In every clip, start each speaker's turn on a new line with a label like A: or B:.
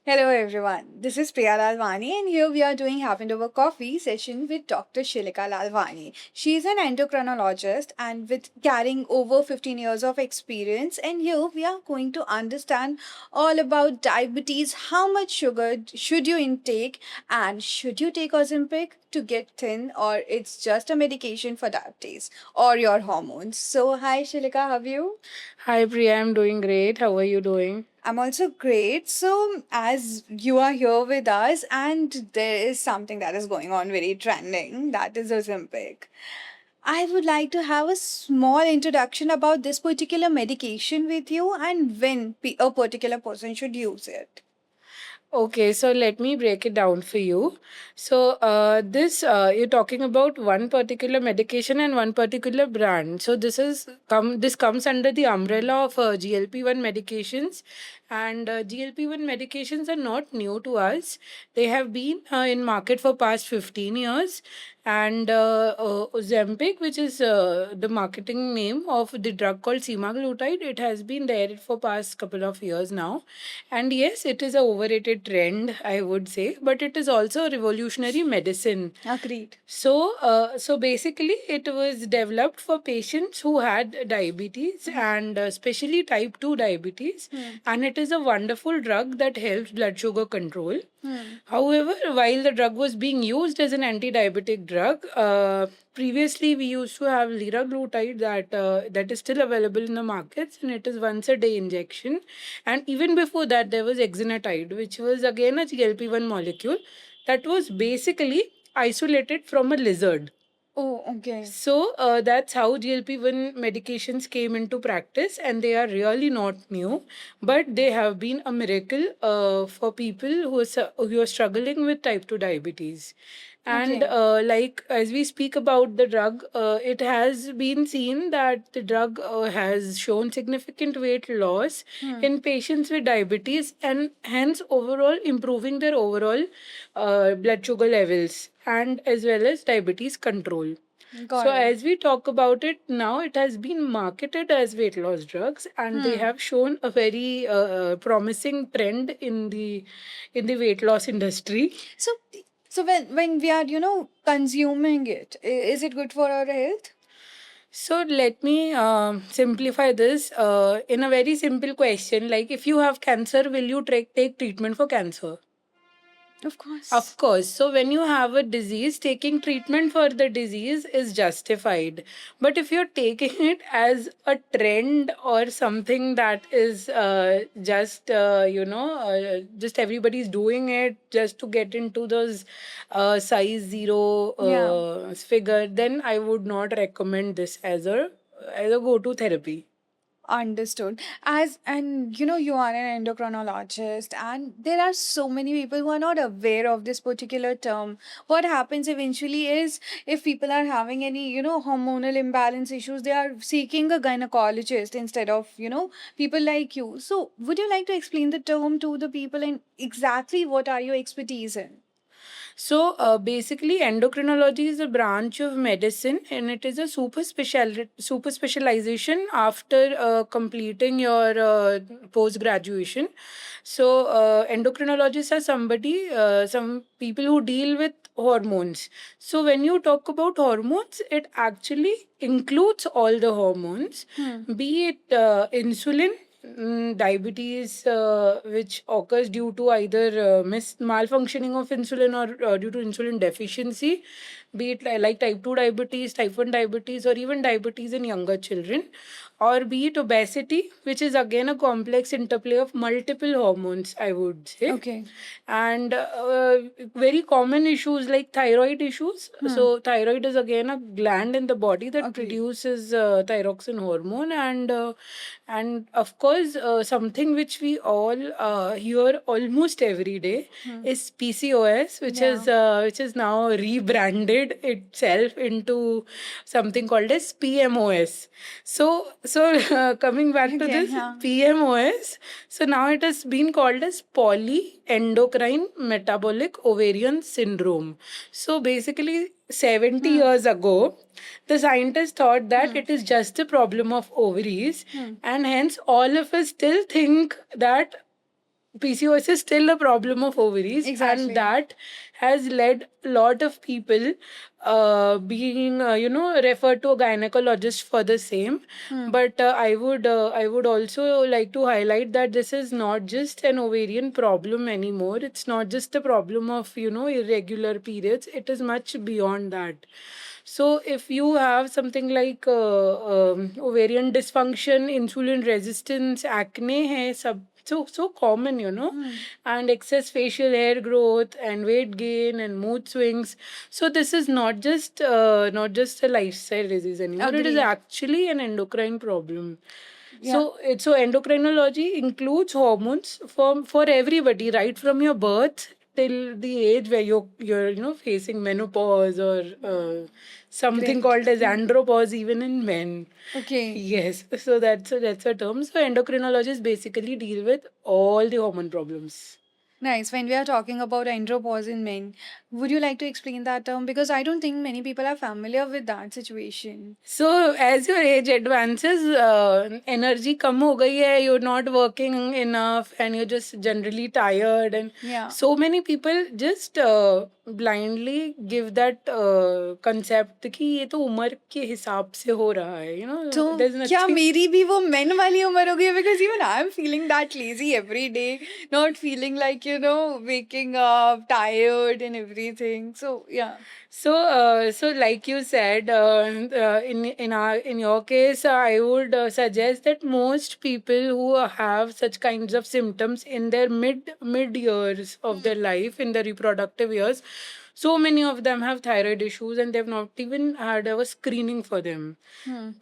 A: Hello everyone, this is Priya Lalwani and here we are doing Half and Over Coffee session with Dr. Shilika Lalwani. She is an endocrinologist and with carrying over 15 years of experience, and here we are going to understand all about diabetes, how much sugar should you intake, and should you take Ozempic to get thin, or it's just a medication for diabetes or your hormones. So hi Shilika, how are you?
B: Hi Priya, I'm doing great. How are you doing?
A: I'm also great. So, as you are here with us, and there is something that is going on very trending, that is Ozempic. I would like to have a small introduction about this particular medication with you and when a particular person should use it.
B: Okay, so let me break it down for you. So, this you're talking about one particular medication and one particular brand. So this comes under the umbrella of GLP-1 medications, and GLP-1 medications are not new to us. They have been in market for past 15 years, and Ozempic, which is the marketing name of the drug called semaglutide, it has been there for past couple of years now. And yes, it is a overrated trend, I would say, but it is also a revolutionary medicine.
A: Agreed.
B: So basically, it was developed for patients who had diabetes and especially type 2 diabetes, and it is a wonderful drug that helps blood sugar control. However, while the drug was being used as an anti-diabetic drug, previously we used to have liraglutide that is still available in the markets, and it is once a day injection. And even before that, there was exenatide, which was again a GLP-1 molecule that was basically isolated from a lizard.
A: Oh, okay.
B: So that's how GLP-1 medications came into practice, and they are really not new, but they have been a miracle for people who are struggling with type 2 diabetes. And
A: Okay.
B: like as we speak about the drug, it has been seen that the drug has shown significant weight loss in patients with diabetes, and hence overall improving their overall blood sugar levels and as well as diabetes control.
A: Got
B: So
A: it.
B: as we talk about it now, it has been marketed as weight loss drugs, and they have shown a very promising trend in the weight loss industry.
A: So, so when we are consuming it, is it good for our health?
B: So let me simplify this in a very simple question. Like, if you have cancer, will you take treatment for cancer?
A: Of course.
B: Of course. So when you have a disease, taking treatment for the disease is justified. But if you're taking it as a trend or something that is just everybody's doing it just to get into those size zero figure, then I would not recommend this as a go-to therapy.
A: Understood. As and you are an endocrinologist, and there are so many people who are not aware of this particular term. What happens eventually is if people are having any, hormonal imbalance issues, they are seeking a gynecologist instead of, people like you. So, would you like to explain the term to the people and exactly what are your expertise in?
B: So basically, endocrinology is a branch of medicine, and it is a super specialization after completing your post graduation. So endocrinologists are some people who deal with hormones. So when you talk about hormones, it actually includes all the hormones, be it insulin, diabetes, which occurs due to either malfunctioning of insulin or due to insulin deficiency, be it like type 2 diabetes, type 1 diabetes, or even diabetes in younger children, or be it obesity, which is again a complex interplay of multiple hormones, I would say.
A: Okay.
B: And very common issues like thyroid issues. So, thyroid is again a gland in the body that
A: Agreed.
B: produces thyroxine hormone, and of course, something which we all hear almost every day is PCOS, which is now rebranded itself into something called as PMOS. So coming back to
A: Okay,
B: this
A: yeah.
B: PMOS, so now it has been called as polyendocrine metabolic ovarian syndrome. So basically, 70 years ago, the scientists thought that it is just a problem of ovaries, and hence all of us still think that PCOS is still a problem of ovaries,
A: Exactly.
B: and that has led a lot of people being referred to a gynecologist for the same. But I would also like to highlight that this is not just an ovarian problem anymore. It's not just the problem of irregular periods. It is much beyond that. So if you have something like ovarian dysfunction, insulin resistance, acne hai sab so common, and excess facial hair growth and weight gain and mood swings. So this is not just a lifestyle disease anymore. It is
A: Agreed.
B: actually an endocrine problem.
A: Yeah.
B: So endocrinology includes hormones for everybody, right from your birth till the age where you're facing menopause or something
A: Great.
B: called as andropause even in men.
A: Okay.
B: Yes, so that's a term. So endocrinologists basically deal with all the hormone problems.
A: Nice. When we are talking about andropause in men, would you like to explain that term? Because I don't think many people are familiar with that situation.
B: So as your age advances, energy kam ho gayi hai, you're not working enough and you're just generally tired, and
A: Yeah.
B: so many people just blindly give that concept कि ये तो उम्र के हिसाब से हो रहा है,
A: तो
B: there's
A: क्या
B: nothing.
A: मेरी भी वो men वाली उम्र हो गई है? Because even I am feeling that lazy every day, not feeling like, waking up, tired and everything. So, yeah.
B: So like you said, in your case, I would suggest that most people who have such kinds of symptoms in their mid years of their life, in their reproductive years, so many of them have thyroid issues and they've not even had a screening for them.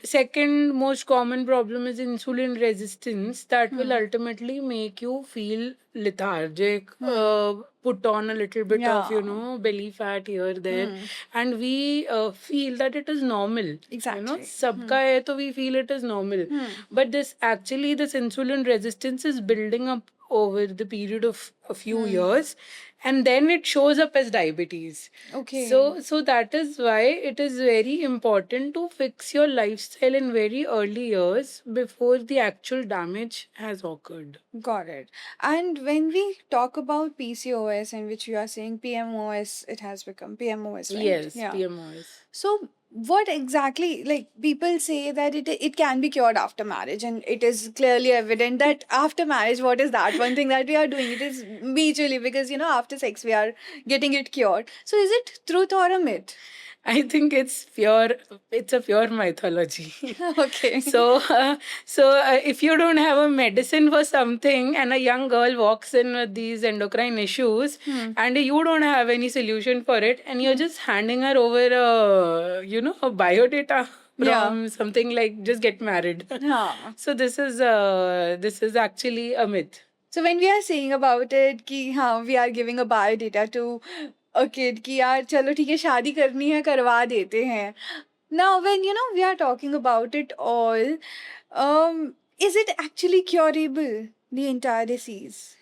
B: Second most common problem is insulin resistance that will ultimately make you feel lethargic, put on a little bit of,
A: Yeah.
B: belly fat here, there. And we feel that it is normal.
A: Exactly.
B: Sabka hai, to we feel it is normal. But this insulin resistance is building up over the period of a few years, and then it shows up as diabetes.
A: Okay.
B: So that is why it is very important to fix your lifestyle in very early years before the actual damage has occurred.
A: Got it. And when we talk about PCOS, in which you are saying PMOS, it has become PMOS, right?
B: Yes,
A: Yeah.
B: PMOS.
A: So, what exactly, like, people say that it can be cured after marriage, and it is clearly evident that after marriage, what is that one thing that we are doing? It is majorly because, after sex, we are getting it cured. So, is it truth or a myth?
B: I think it's a pure mythology.
A: Okay.
B: So if you don't have a medicine for something and a young girl walks in with these endocrine issues and you don't have any solution for it and you're just handing her over a biodata
A: Yeah.
B: from something like just get married.
A: Yeah.
B: So this is actually a myth.
A: So when we are saying about it कि हाँ we are giving a biodata to a kid कि यार चलो ठीक है शादी करनी है करवा देते हैं. Now when we are talking about it all, is it actually curable, the entire disease?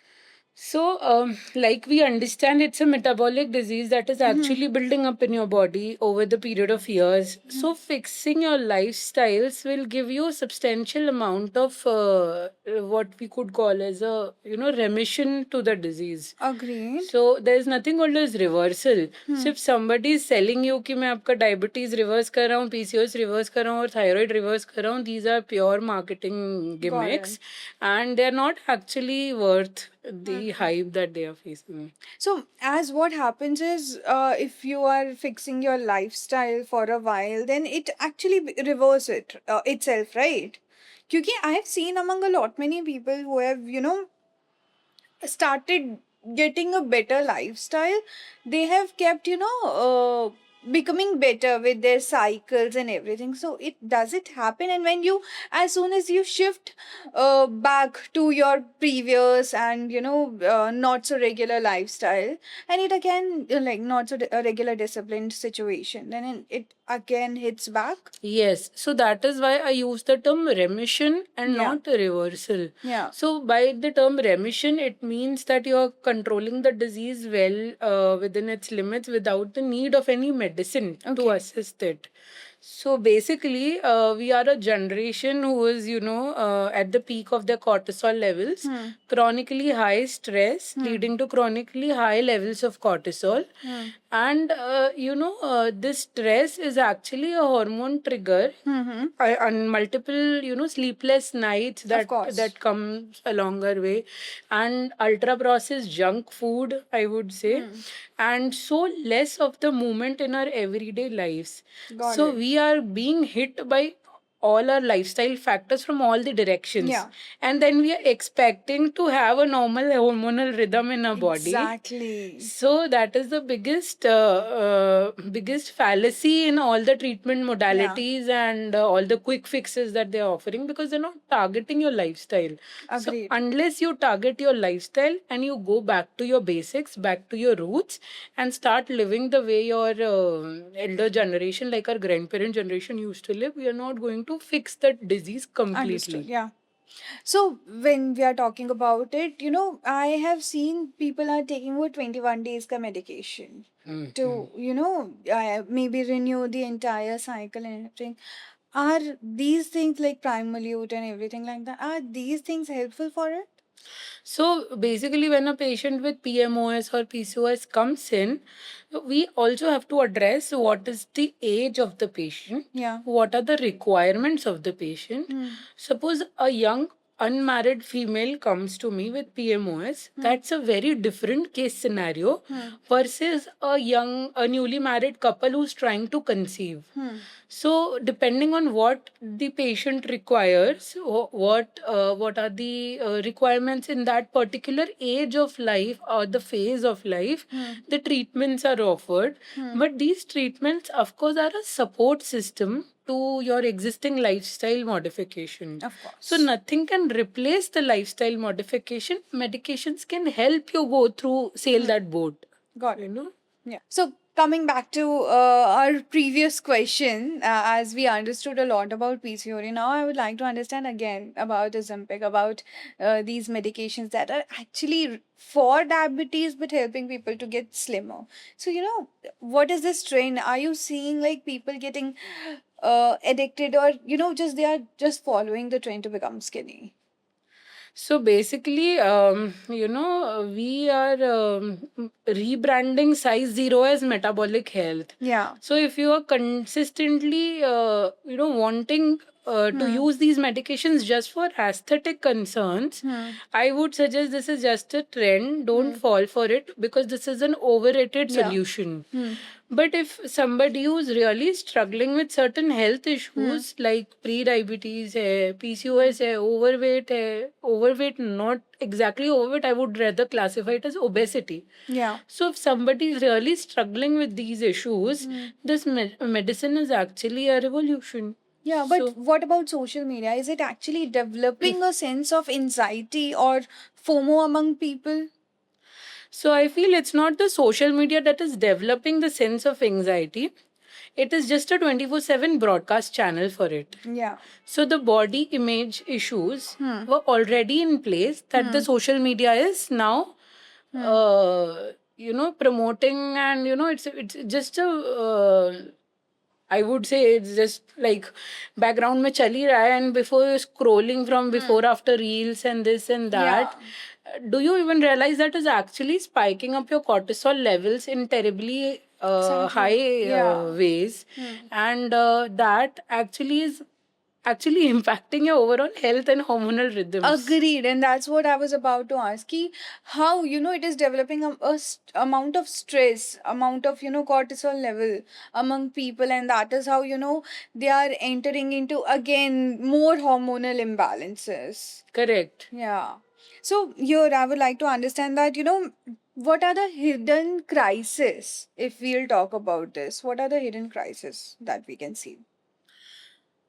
B: So, like we understand, it's a metabolic disease that is actually building up in your body over the period of years. So, fixing your lifestyles will give you a substantial amount of what we could call as a remission to the disease.
A: Agreed.
B: So, there is nothing called as reversal. So, if somebody is selling you कि मैं आपका diabetes reverse कर रहा हूँ, PCOS reverse कर रहा हूँ और thyroid reverse कर रहा हूँ, these are pure marketing gimmicks, and they are not actually worth the hype that they are facing.
A: So, as what happens is, if you are fixing your lifestyle for a while, then it actually reverse it itself, right? Because I have seen among a lot many people who have, started getting a better lifestyle. They have kept, becoming better with their cycles and everything. So does it happen? And when as soon as you shift back to your previous and not so regular lifestyle, and it again like not so a regular disciplined situation, then it again hits back.
B: Yes, so that is why I use the term remission and
A: Yeah.
B: not reversal.
A: Yeah.
B: So by the term remission, it means that you are controlling the disease well within its limits without the need of any medicine to
A: Okay.
B: assist it. So basically, we are a generation who is, at the peak of their cortisol levels, chronically high stress, leading to chronically high levels of cortisol. And, this stress is actually a hormone trigger and multiple, sleepless nights
A: Of course.
B: that comes a longer way, and ultra processed junk food, I would say, and so less of the movement in our everyday lives.
A: Got
B: So
A: it.
B: we are being hit by all our lifestyle factors from all the directions.
A: Yeah.
B: And then we are expecting to have a normal hormonal rhythm in our body.
A: Exactly.
B: So that is the biggest fallacy in all the treatment modalities and all the quick fixes that they're offering, because they're not targeting your lifestyle. So
A: Agreed.
B: unless you target your lifestyle and you go back to your basics, back to your roots, and start living the way your elder generation, like our grandparent generation, used to live, we are not going to fix that disease completely.
A: Understood. Yeah. So when we are talking about it, I have seen people are taking over 21 days ka medication to, maybe renew the entire cycle and everything. Are these things like Primolute and everything like that, are these things helpful for it?
B: So basically, when a patient with PMOS or PCOS comes in, we also have to address what is the age of the patient,
A: Yeah.
B: what are the requirements of the patient. Suppose a young unmarried female comes to me with PMOS, that's a very different case scenario versus a newly married couple who's trying to conceive. So depending on what the patient requires, what are the requirements in that particular age of life or the phase of life, the treatments are offered. But these treatments, of course, are a support system to your existing lifestyle modification.
A: Of course.
B: So nothing can replace the lifestyle modification. Medications can help you go through, sail that boat.
A: Got
B: You
A: it.
B: know.
A: Yeah. So coming back to our previous question, as we understood a lot about PCOD, now I would like to understand again about Ozempic, about these medications that are actually for diabetes but helping people to get slimmer. So, what is this trend? Are you seeing like people getting addicted, or, just they are just following the trend to become skinny?
B: So basically, we are rebranding size zero as metabolic health.
A: Yeah.
B: So if you are consistently, wanting to use these medications just for aesthetic concerns, I would suggest this is just a trend. Don't fall for it, because this is an overrated
A: Yeah.
B: solution. But if somebody who's really struggling with certain health issues like pre-diabetes, PCOS, overweight, not exactly overweight, I would rather classify it as obesity.
A: Yeah.
B: So if somebody is really struggling with these issues, this medicine is actually a revolution.
A: Yeah, but
B: So-
A: what about social media? Is it actually developing a sense of anxiety or FOMO among people?
B: So I feel it's not the social media that is developing the sense of anxiety. It is just a 24/7 broadcast channel for it.
A: Yeah.
B: So the body image issues were already in place that the social media is now, promoting, and it's just a. I would say it's just like background में चल ही रहा है, and before you're scrolling from before after reels and this and that, do you even realize that is actually spiking up your cortisol levels in terribly high ways, and that actually is actually impacting your overall health and hormonal rhythms.
A: Agreed, and that's what I was about to ask. How it is developing amount of stress, amount of cortisol level among people, and that is how they are entering into again more hormonal imbalances.
B: Correct.
A: Yeah. So here I would like to understand that what are the hidden crises, if we'll talk about this? What are the hidden crises that we can see?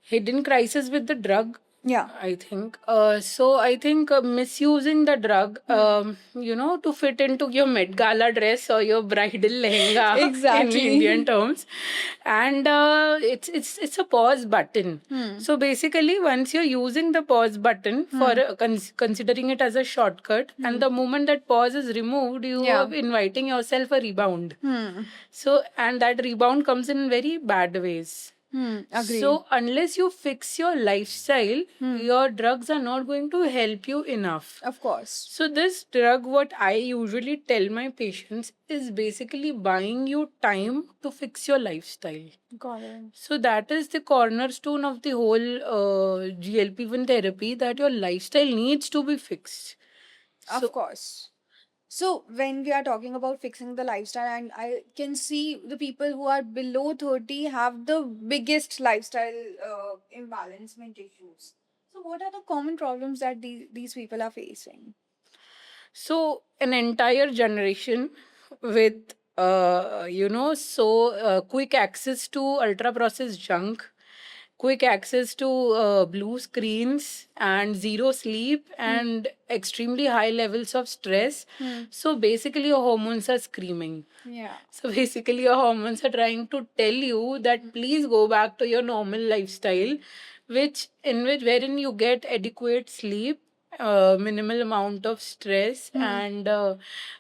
B: Hidden crisis with the drug,
A: Yeah.
B: I think. So I think misusing the drug, to fit into your Met Gala dress or your bridal lehenga
A: Exactly.
B: in Indian terms, and it's a pause button. So basically, once you're using the pause button for considering it as a shortcut, and the moment that pause is removed, you are inviting yourself a rebound. So, and that rebound comes in very bad ways.
A: Agreed.
B: So unless you fix your lifestyle, your drugs are not going to help you enough.
A: Of course.
B: So this drug, what I usually tell my patients, is basically buying you time to fix your lifestyle.
A: Got it.
B: So that is the cornerstone of the whole GLP-1 therapy, that your lifestyle needs to be fixed.
A: Of
B: So
A: course. So when we are talking about fixing the lifestyle, and I can see the people who are below 30 have the biggest lifestyle imbalancement issues. So what are the common problems that these people are facing?
B: So an entire generation with quick access to ultra processed junk, quick access to blue screens, and zero sleep, and extremely high levels of stress. So basically your hormones are screaming.
A: Yeah.
B: So basically your hormones are trying to tell you that please go back to your normal lifestyle, wherein you get adequate sleep, minimal amount of stress, and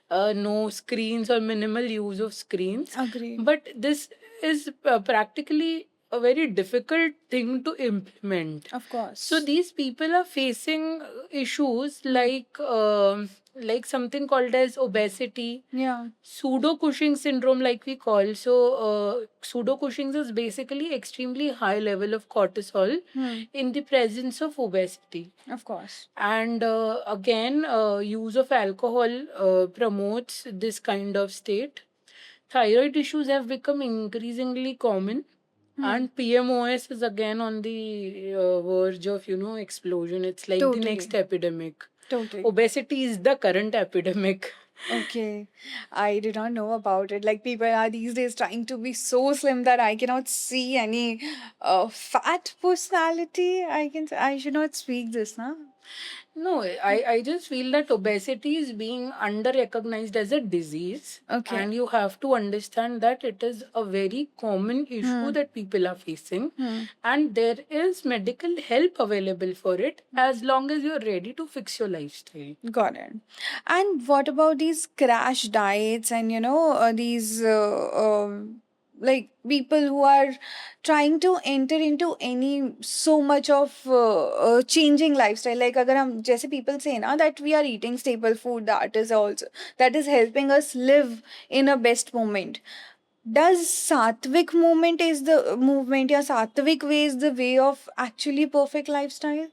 B: no screens or minimal use of screens.
A: Agreed.
B: But this is practically a very difficult thing to implement.
A: Of course.
B: So these people are facing issues like something called as obesity,
A: Yeah.
B: pseudo Cushing syndrome, like we call. So pseudo Cushing's is basically extremely high level of cortisol in the presence of obesity.
A: Of course.
B: And again, use of alcohol promotes this kind of state. Thyroid issues have become increasingly common, and PMOS is again on the verge of explosion. It's like the
A: Totally.
B: next epidemic.
A: Totally.
B: Obesity is the current epidemic.
A: Okay. I did not know about it. Like people are these days trying to be so slim that I cannot see any fat personality. I should not speak this, na?
B: No, I just feel that obesity is being under recognized as a disease.
A: Okay.
B: And you have to understand that it is a very common issue that people are facing. And there is medical help available for it as long as you're ready to fix your lifestyle.
A: Got it. And what about these crash diets and these like people who are trying to enter into any so much of changing lifestyle? Like agar hum jaise people say na that we are eating staple food, that is helping us live in a best moment. Does sattvic movement is the movement, yeah, sattvic way is the way of actually perfect lifestyle?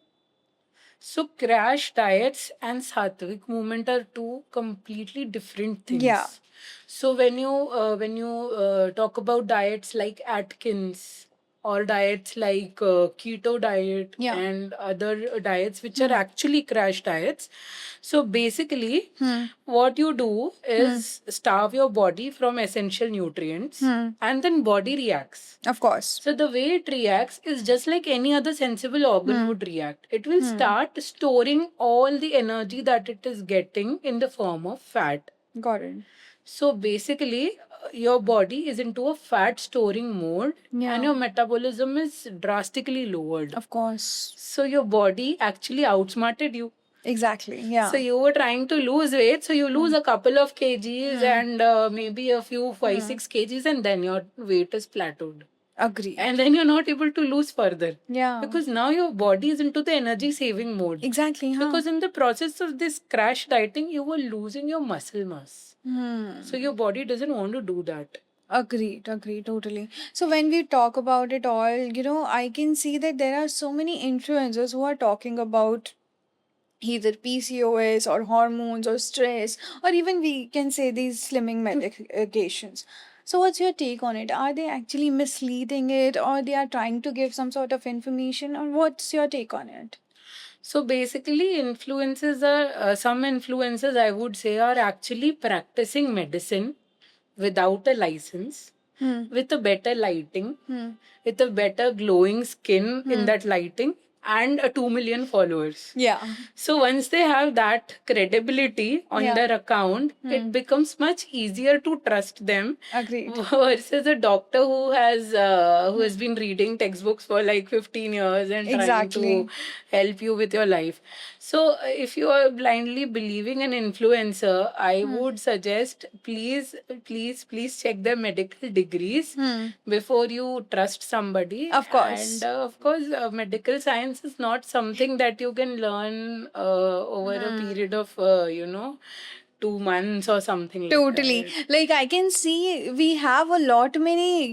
B: So crash diets and sattvic movement are two completely different things.
A: Yeah.
B: So when you talk about diets like Atkins, or diets like keto diet,
A: Yeah.
B: and other diets which are actually crash diets, so basically what you do is starve your body from essential nutrients, and then body reacts.
A: Of course.
B: So the way it reacts is just like any other sensible organ would react. It will start storing all the energy that it is getting in the form of fat.
A: Got it.
B: So basically, your body is into a fat storing mode,
A: Yeah.
B: and your metabolism is drastically lowered.
A: Of course.
B: So your body actually outsmarted you.
A: Exactly. Yeah.
B: So you were trying to lose weight, so you lose a couple of kgs and maybe a few 5-6 kgs, and then your weight is plateaued.
A: Agree.
B: And then you're not able to lose further.
A: Yeah.
B: Because now your body is into the energy saving mode.
A: Exactly. Huh?
B: Because in the process of this crash dieting, you were losing your muscle mass. So your body doesn't want to do that.
A: Agreed, totally. So when we talk about it all, I can see that there are so many influencers who are talking about either PCOS or hormones or stress, or even we can say these slimming medications. So what's your take on it? Are they actually misleading it, or they are trying to give some sort of information, or what's your take on it?
B: So basically, some influencers, I would say, are actually practicing medicine without a license, with a better lighting, with a better glowing skin in that lighting, and 2 million followers.
A: Yeah.
B: So once they have that credibility on
A: Yeah.
B: their account, it becomes much easier to trust them
A: Agreed.
B: versus a doctor who has been reading textbooks for like 15 years and trying
A: Exactly.
B: to help you with your life. So if you are blindly believing an influencer, I would suggest please check their medical degrees before you trust somebody.
A: Of course.
B: And of course, medical science is not something that you can learn over a period of 2 months or something like
A: Totally.
B: that.
A: Like I can see we have a lot many,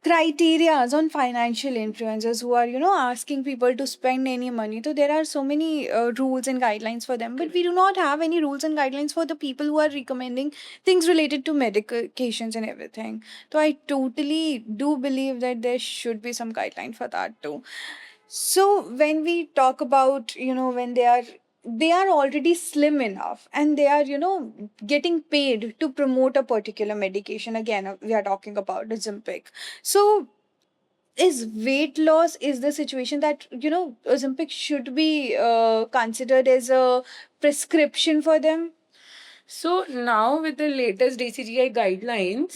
A: criterias on financial influencers who are, asking people to spend any money. So there are so many rules and guidelines for them, but we do not have any rules and guidelines for the people who are recommending things related to medications and everything. So I totally do believe that there should be some guideline for that too. So when we talk about, when they are already slim enough and they are, getting paid to promote a particular medication. Again, we are talking about Ozempic. So is weight loss is the situation that, Ozempic should be considered as a prescription for them?
B: So now with the latest DCGI guidelines,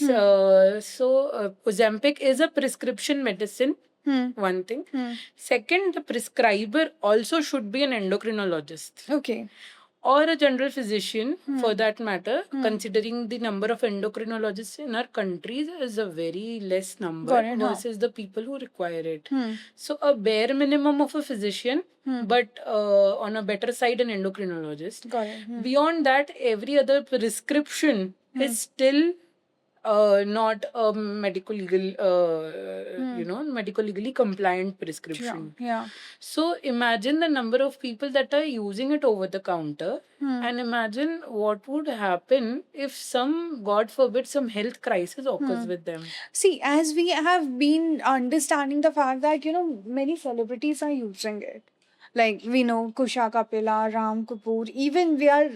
B: Ozempic is a prescription medicine. One thing. Second, the prescriber also should be an endocrinologist
A: Okay.
B: or a general physician for that matter. Considering the number of endocrinologists in our countries is a very less number
A: Got it, huh?
B: versus the people who require it. So a bare minimum of a physician, but on a better side an endocrinologist.
A: Got it.
B: Beyond that, every other prescription is still not a medical legally compliant prescription.
A: Yeah.
B: So imagine the number of people that are using it over the counter, and imagine what would happen if God forbid, some health crisis occurs with them.
A: See, as we have been understanding the fact that, many celebrities are using it. Like we know Kusha Kapila, Ram Kapoor, even we are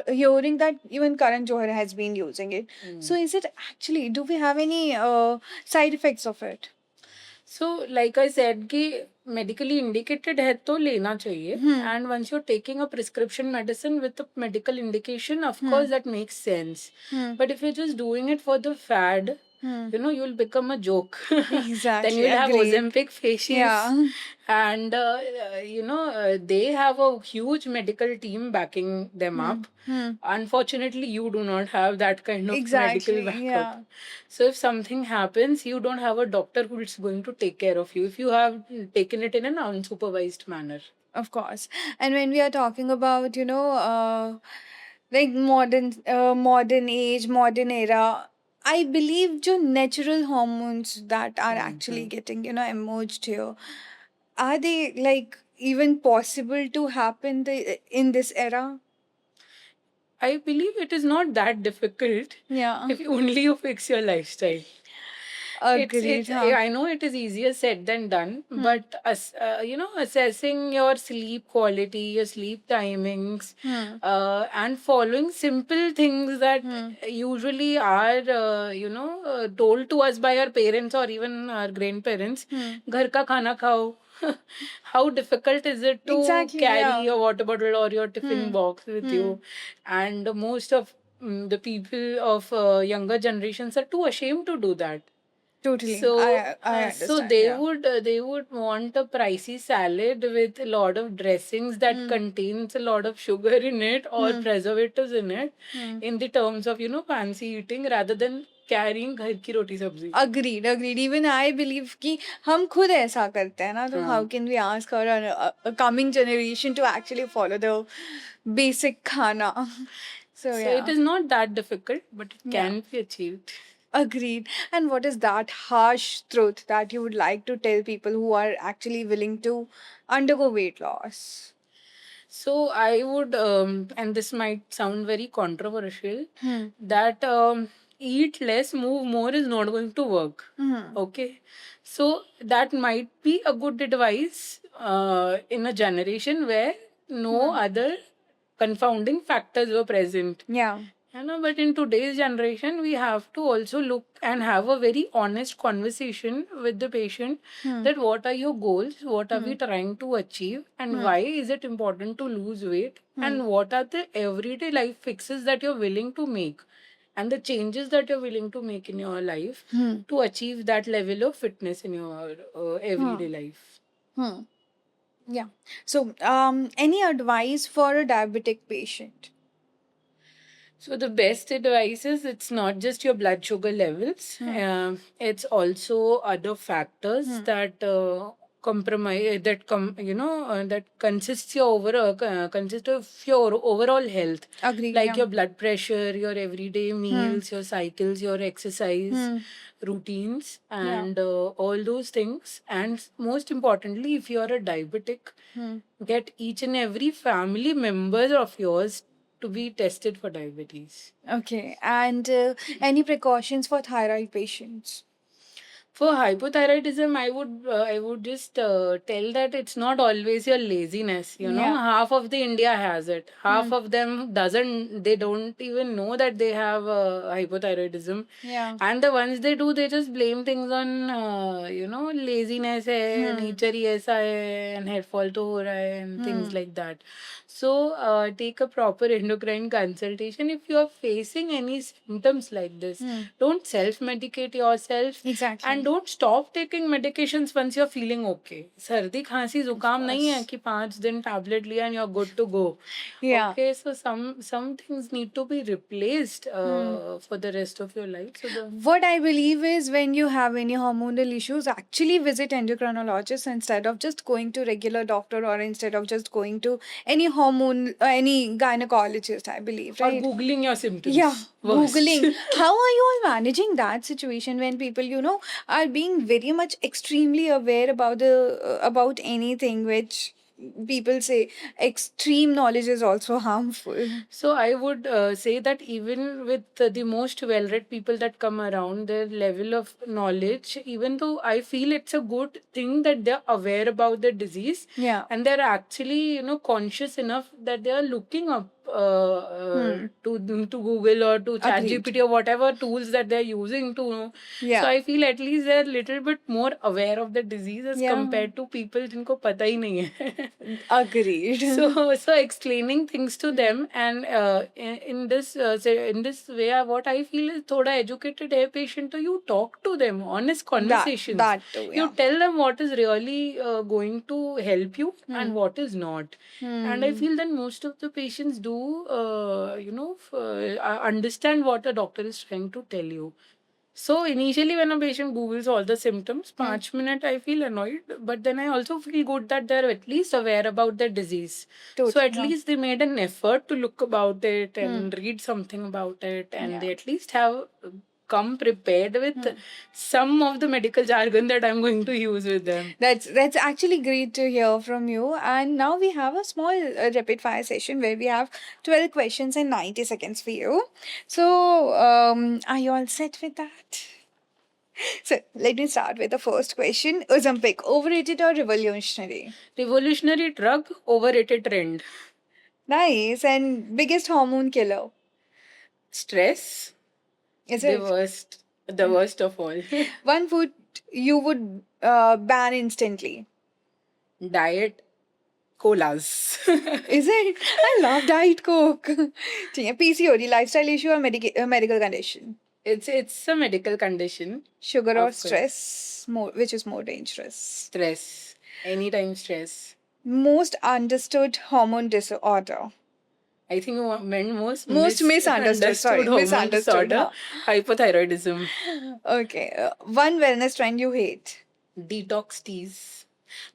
A: hearing that even Karan Johar has been using it. So is it actually, do we have any side effects of it?
B: So, like I said, कि medically indicated है तो लेना चाहिए. And once you're taking a prescription medicine with a medical indication, of course that makes sense. But if you're just doing it for the fad, you'll become a joke.
A: Exactly.
B: Then you'll have
A: Agreed.
B: Ozempic faces.
A: Yeah.
B: And they have a huge medical team backing them up. Unfortunately, you do not have that kind of
A: Exactly,
B: medical backup.
A: yeah.
B: So if something happens, you don't have a doctor who is going to take care of you if you have taken it in an unsupervised manner.
A: Of course. And when we are talking about, like modern age, modern era, I believe the natural hormones that are actually getting, emerged here, are they like even possible to happen in this era?
B: I believe it is not that difficult
A: Yeah.
B: if only you fix your lifestyle.
A: Agreed. Huh?
B: I know it is easier said than done, but assessing your sleep quality, your sleep timings, and following simple things that usually are, told to us by our parents or even our grandparents. घर का खाना खाओ. How difficult is it to
A: Exactly,
B: carry
A: yeah.
B: your water bottle or your tiffin box with you? And most of the people of younger generations are too ashamed to do that.
A: Totally.
B: So,
A: I understand.
B: so they
A: yeah.
B: would want a pricey salad with a lot of dressings that contains a lot of sugar in it or preservatives in it, in the terms of fancy eating rather than carrying घर की रोटी सब्जी.
A: Agreed. Even I believe कि हम खुद ऐसा करते हैं ना, तो how can we ask a coming generation to actually follow the basic khana? So
B: So
A: yeah.
B: it is not that difficult, but it can be achieved.
A: Agreed. And what is that harsh truth that you would like to tell people who are actually willing to undergo weight loss?
B: So I would, and this might sound very controversial, that eat less, move more is not going to work. Okay. So that might be a good advice in a generation where no other confounding factors were present.
A: Yeah.
B: I know, but in today's generation, we have to also look and have a very honest conversation with the patient that what are your goals, what are we trying to achieve, and why is it important to lose weight, and what are the everyday life fixes that you're willing to make, and the changes that you're willing to make in your life to achieve that level of fitness in your everyday life.
A: Hmm. Yeah. So, any advice for a diabetic patient?
B: So the best advice is it's not just your blood sugar levels. It's also other factors that compromise that consists your consist of your overall health,
A: Agree.
B: like
A: Yeah.
B: your blood pressure, your everyday meals, your cycles, your exercise routines, and all those things. And most importantly, if you are a diabetic, get each and every family member of yours to be tested for diabetes.
A: Okay. And any precautions for thyroid patients?
B: For hypothyroidism, I would just tell that it's not always your laziness. You know,
A: Yeah.
B: half of the India has it. Half of them doesn't. They don't even know that they have hypothyroidism.
A: Yeah.
B: And the ones they do, they just blame things on laziness है, nature ही ऐसा है, and head fall तो हो रहा है, and things like that. So take a proper endocrine consultation if you are facing any symptoms like this. Don't self-medicate yourself.
A: Exactly.
B: And don't stop taking medications once you're feeling okay. सर्दी खांसी जुकाम नहीं है कि 5 दिन tablet लिया and you're good to go.
A: Yeah.
B: Okay, so some things need to be replaced for the rest of your life. So
A: What I believe is when you have any hormonal issues, actually visit endocrinologist instead of just going to regular doctor or instead of just going to any any gynecologist, I believe,
B: or
A: right?
B: googling your symptoms.
A: Yeah,
B: Worst.
A: Googling. How are you all managing that situation when people, are being very much extremely aware about about anything which people say extreme knowledge is also harmful.
B: So I would say that even with the most well-read people that come around, their level of knowledge, even though I feel it's a good thing that they're aware about the disease,
A: Yeah.
B: and they're actually conscious enough that they are looking up to Google or to
A: Agreed.
B: ChatGPT or whatever tools that they're using to know.
A: Yeah.
B: So I feel at least they're a little bit more aware of the disease as
A: Yeah.
B: compared to people जिनको पता ही नहीं है.
A: Agreed.
B: So explaining things to them, and in this way, what I feel is thoda educated है patient, so you talk to them, honest conversations.
A: That too,
B: You
A: yeah.
B: tell them what is really going to help you and what is not. And I feel that most of the patients do understand what a doctor is trying to tell you. So initially, when a patient Googles all the symptoms, 5 minutes I feel annoyed, but then I also feel good that they're at least aware about the disease. So
A: Totally,
B: at
A: yeah.
B: least they made an effort to look about it and read something about it, and they at least have come prepared with some of the medical jargon that I'm going to use with them.
A: That's actually great to hear from you. And now we have a small rapid fire session where we have 12 questions and 90 seconds for you. So, are you all set with that? So, let me start with the first question. Ozempic, overrated or revolutionary?
B: Revolutionary drug, overrated trend.
A: Nice. And biggest hormone killer?
B: Stress,
A: Is
B: the
A: it?
B: worst of all.
A: One food you would ban instantly?
B: Diet, colas.
A: Is it? I love Diet Coke. PCOD, lifestyle issue or medical condition?
B: It's a medical condition.
A: Sugar
B: Of
A: or
B: course.
A: stress, which is more dangerous?
B: Stress. Anytime stress.
A: Most understood hormone disorder.
B: I think most
A: Misunderstood, sorry,
B: hormone
A: misunderstood,
B: disorder, hypothyroidism,
A: Okay, one wellness trend you hate.
B: detox teas.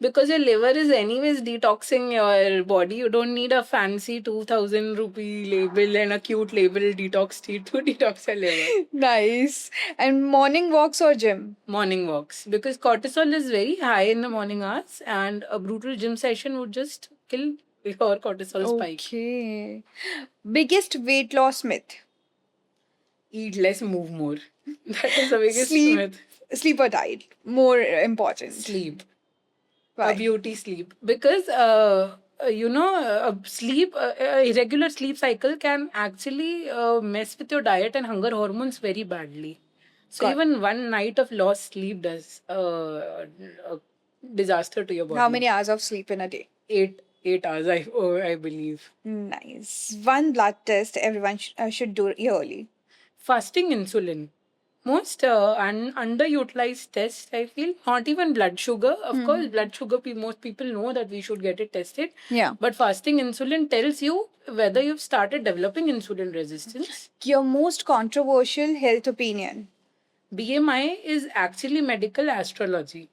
B: Because your liver is anyways detoxing your body. You don't need a fancy 2,000 rupee label and a cute label detox tea to detox your liver.
A: Nice. And morning walks or gym?
B: Morning walks. Because cortisol is very high in the morning hours, and a brutal gym session would just kill your cortisol spike.
A: Okay. Biggest weight loss myth.
B: Eat less, move more. That is the biggest
A: Sleep.
B: myth.
A: Sleep or diet? More important.
B: Sleep.
A: Why?
B: A beauty sleep. Because irregular sleep cycle can actually mess with your diet and hunger hormones very badly. So
A: Got
B: even one night of lost sleep does a disaster to your body.
A: How many hours of sleep in a day?
B: 8 hours, I believe.
A: Nice. One blood test everyone should do yearly.
B: Fasting insulin. Most underutilized test, I feel. Not even blood sugar. Of course, blood sugar, most people know that we should get it tested.
A: Yeah.
B: But fasting insulin tells you whether you've started developing insulin resistance.
A: Your most controversial health opinion.
B: BMI is actually medical astrology.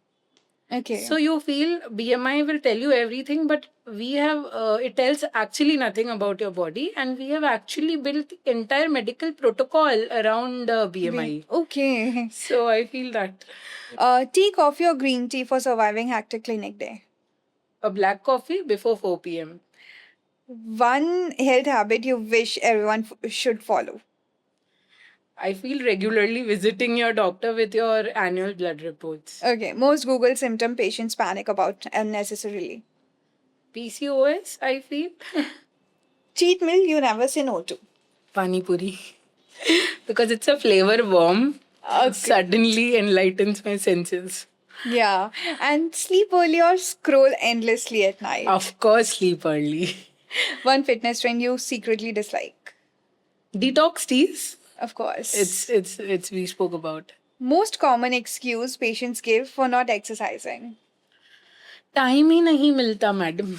A: Okay.
B: So you feel BMI will tell you everything, but we have it tells actually nothing about your body, and we have actually built entire medical protocol around BMI.
A: Okay.
B: So I feel that
A: Tea, coffee, or green tea for surviving hectic clinic day.
B: a black coffee before 4 p.m.
A: One health habit you wish everyone should follow.
B: I feel regularly visiting your doctor with your annual blood reports.
A: Okay. Most Google symptom patients panic about unnecessarily.
B: PCOS, I feel.
A: Cheat meal you never say no to.
B: Pani puri. Because it's a flavor bomb.
A: Okay.
B: Suddenly enlightens my senses.
A: Yeah. And sleep early or scroll endlessly at night.
B: Of course, sleep early.
A: One fitness trend you secretly dislike.
B: Detox teas.
A: Of course.
B: It's we spoke about.
A: Most common excuse patients give for not exercising.
B: Time ही नहीं मिलता, madam.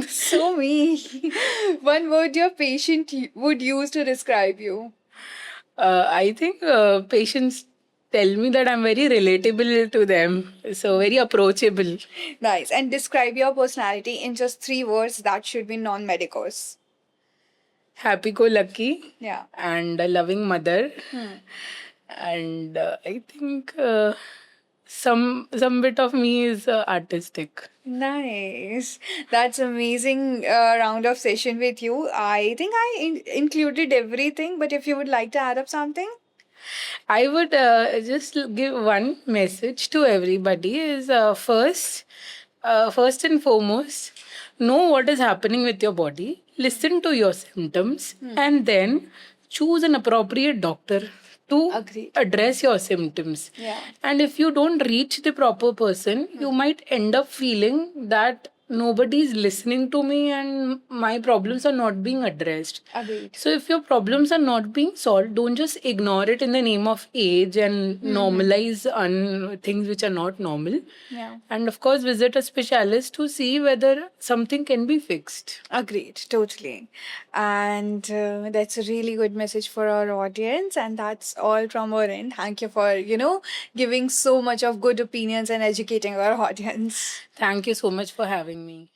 A: So me. One word your patient would use to describe you.
B: I think patients tell me that I'm very relatable to them. So very approachable.
A: Nice. And describe your personality in just 3 words that should be non-medicals.
B: Happy-go-lucky.
A: Yeah.
B: And a loving mother. And I think some bit of me is artistic.
A: Nice. That's amazing round of session with you. I think I included everything, but if you would like to add up something.
B: I would just give one message to everybody is first and foremost, know what is happening with your body, listen to your symptoms, and then choose an appropriate doctor to
A: Agreed.
B: address your symptoms.
A: Yeah.
B: And if you don't reach the proper person, you might end up feeling that nobody is listening to me and my problems are not being addressed.
A: Agreed.
B: So if your problems are not being solved, don't just ignore it in the name of age and normalize things which are not normal.
A: Yeah.
B: And of course, visit a specialist to see whether something can be fixed.
A: Agreed, totally. And that's a really good message for our audience. And that's all from our end. Thank you for, giving so much of good opinions and educating our audience.
B: Thank you so much for having me.